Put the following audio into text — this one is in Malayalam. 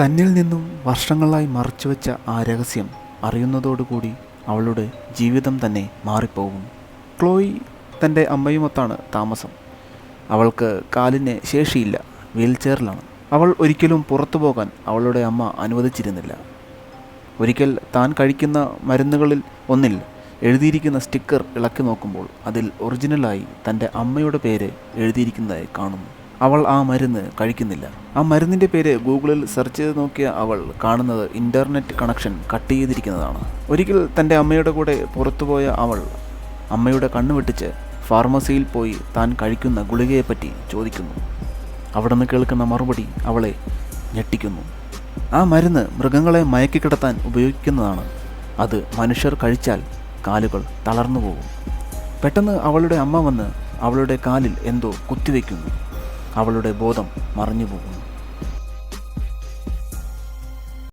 തന്നിൽ നിന്നും വർഷങ്ങളായി മറച്ചുവെച്ച ആ രഹസ്യം അറിയുന്നതോടുകൂടി അവളുടെ ജീവിതം തന്നെ മാറിപ്പോകും. ക്ലോയി തൻ്റെ അമ്മയുമൊത്താണ് താമസം. അവൾക്ക് കാലിന് ശേഷിയില്ല, വീൽചെയറിലാണ്. അവൾ ഒരിക്കലും പുറത്തു പോകാൻ അവളുടെ അമ്മ അനുവദിച്ചിരുന്നില്ല. ഒരിക്കൽ താൻ കഴിക്കുന്ന മരുന്നുകളിൽ ഒന്നിൽ എഴുതിയിരിക്കുന്ന സ്റ്റിക്കർ ഇളക്കി നോക്കുമ്പോൾ അതിൽ ഒറിജിനലായി തൻ്റെ അമ്മയുടെ പേര് എഴുതിയിരിക്കുന്നതായി കാണുന്നു. അവൾ ആ മരുന്ന് കഴിക്കുന്നില്ല. ആ മരുന്നിൻ്റെ പേര് ഗൂഗിളിൽ സെർച്ച് ചെയ്ത് നോക്കിയ അവൾ കാണുന്നത് ഇൻ്റർനെറ്റ് കണക്ഷൻ കട്ട് ചെയ്തിരിക്കുന്നതാണ്. ഒരിക്കൽ തൻ്റെ അമ്മയുടെ കൂടെ പുറത്തുപോയ അവൾ അമ്മയുടെ കണ്ണു വെട്ടിച്ച് ഫാർമസിയിൽ പോയി താൻ കഴിക്കുന്ന ഗുളികയെപ്പറ്റി ചോദിക്കുന്നു. അവിടെ നിന്ന് കേൾക്കുന്ന മറുപടി അവളെ ഞെട്ടിക്കുന്നു. ആ മരുന്ന് മൃഗങ്ങളെ മയക്കിക്കിടത്താൻ ഉപയോഗിക്കുന്നതാണ്. അത് മനുഷ്യർ കഴിച്ചാൽ കാലുകൾ തളർന്നു പോകും. പെട്ടെന്ന് അവളുടെ അമ്മ വന്ന് അവളുടെ കാലിൽ എന്തോ കുത്തിവെക്കുന്നു. അവളുടെ ബോധം മറഞ്ഞു പോകുന്നു.